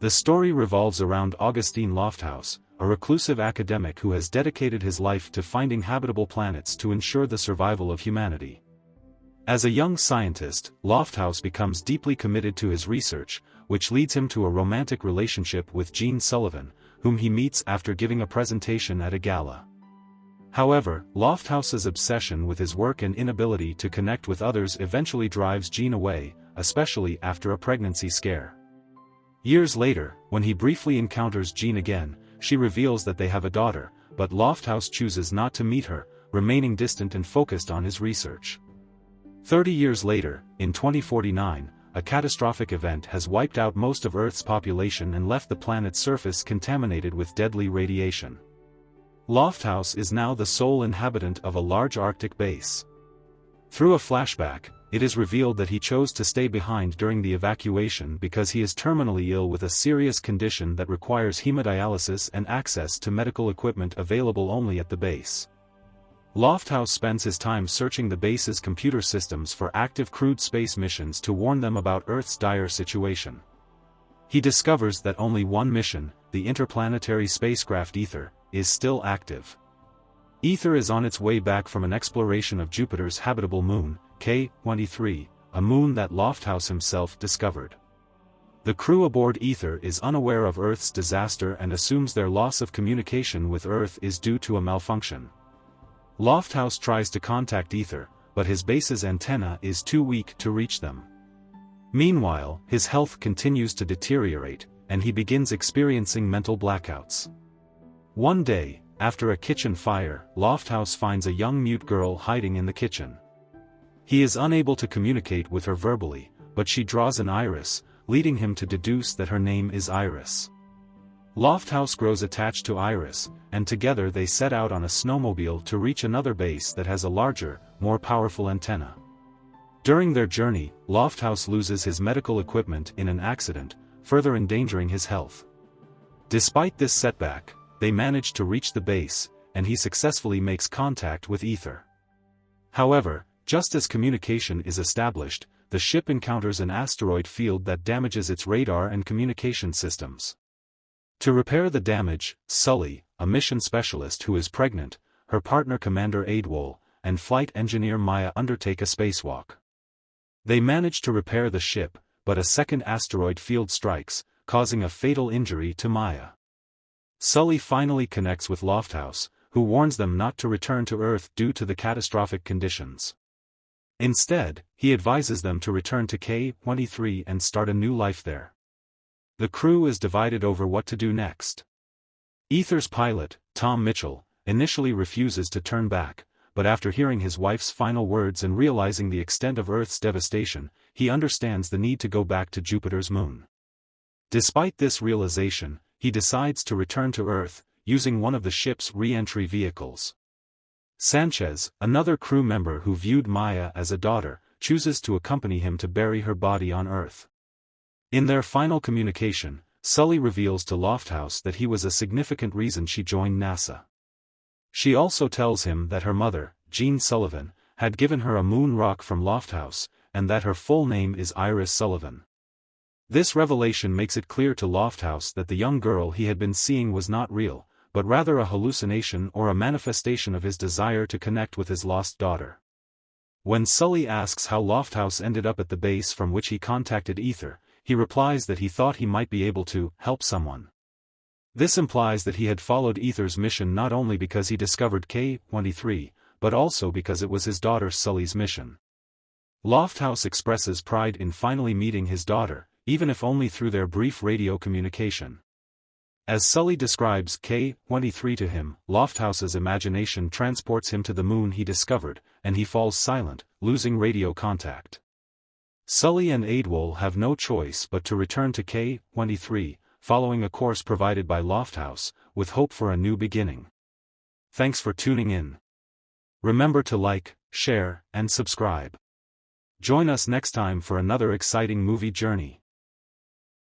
The story revolves around Augustine Lofthouse, a reclusive academic who has dedicated his life to finding habitable planets to ensure the survival of humanity. As a young scientist, Lofthouse becomes deeply committed to his research, which leads him to a romantic relationship with Jean Sullivan, whom he meets after giving a presentation at a gala. However, Lofthouse's obsession with his work and inability to connect with others eventually drives Jean away, especially after a pregnancy scare. Years later, when he briefly encounters Jean again, she reveals that they have a daughter, but Lofthouse chooses not to meet her, remaining distant and focused on his research. 30 years later, in 2049, a catastrophic event has wiped out most of Earth's population and left the planet's surface contaminated with deadly radiation. Lofthouse is now the sole inhabitant of a large Arctic base. Through a flashback, it is revealed that he chose to stay behind during the evacuation because he is terminally ill with a serious condition that requires hemodialysis and access to medical equipment available only at the base. Lofthouse spends his time searching the base's computer systems for active crewed space missions to warn them about Earth's dire situation. He discovers that only one mission, the interplanetary spacecraft Ether, is still active. Ether is on its way back from an exploration of Jupiter's habitable moon, K-23, a moon that Lofthouse himself discovered. The crew aboard Ether is unaware of Earth's disaster and assumes their loss of communication with Earth is due to a malfunction. Lofthouse tries to contact Ether, but his base's antenna is too weak to reach them. Meanwhile, his health continues to deteriorate, and he begins experiencing mental blackouts. One day, after a kitchen fire, Lofthouse finds a young mute girl hiding in the kitchen. He is unable to communicate with her verbally, but she draws an iris, leading him to deduce that her name is Iris. Lofthouse grows attached to Iris, and together they set out on a snowmobile to reach another base that has a larger, more powerful antenna. During their journey, Lofthouse loses his medical equipment in an accident, further endangering his health. Despite this setback, they manage to reach the base, and he successfully makes contact with Ether. However, just as communication is established, the ship encounters an asteroid field that damages its radar and communication systems. To repair the damage, Sully, a mission specialist who is pregnant, her partner Commander Oyelowo, and flight engineer Maya undertake a spacewalk. They manage to repair the ship, but a second asteroid field strikes, causing a fatal injury to Maya. Sully finally connects with Lofthouse, who warns them not to return to Earth due to the catastrophic conditions. Instead, he advises them to return to K-23 and start a new life there. The crew is divided over what to do next. Ether's pilot, Tom Mitchell, initially refuses to turn back, but after hearing his wife's final words and realizing the extent of Earth's devastation, he understands the need to go back to Jupiter's moon. Despite this realization, he decides to return to Earth, using one of the ship's re-entry vehicles. Sanchez, another crew member who viewed Maya as a daughter, chooses to accompany him to bury her body on Earth. In their final communication, Sully reveals to Lofthouse that he was a significant reason she joined NASA. She also tells him that her mother, Jean Sullivan, had given her a moon rock from Lofthouse, and that her full name is Iris Sullivan. This revelation makes it clear to Lofthouse that the young girl he had been seeing was not real, but rather a hallucination or a manifestation of his desire to connect with his lost daughter. When Sully asks how Lofthouse ended up at the base from which he contacted Ether, he replies that he thought he might be able to help someone. This implies that he had followed Ether's mission not only because he discovered K-23, but also because it was his daughter Sully's mission. Lofthouse expresses pride in finally meeting his daughter, even if only through their brief radio communication. As Sully describes K-23 to him, Lofthouse's imagination transports him to the moon he discovered, and he falls silent, losing radio contact. Sully and Oyelowo have no choice but to return to K-23, following a course provided by Lofthouse, with hope for a new beginning. Thanks for tuning in. Remember to like, share, and subscribe. Join us next time for another exciting movie journey.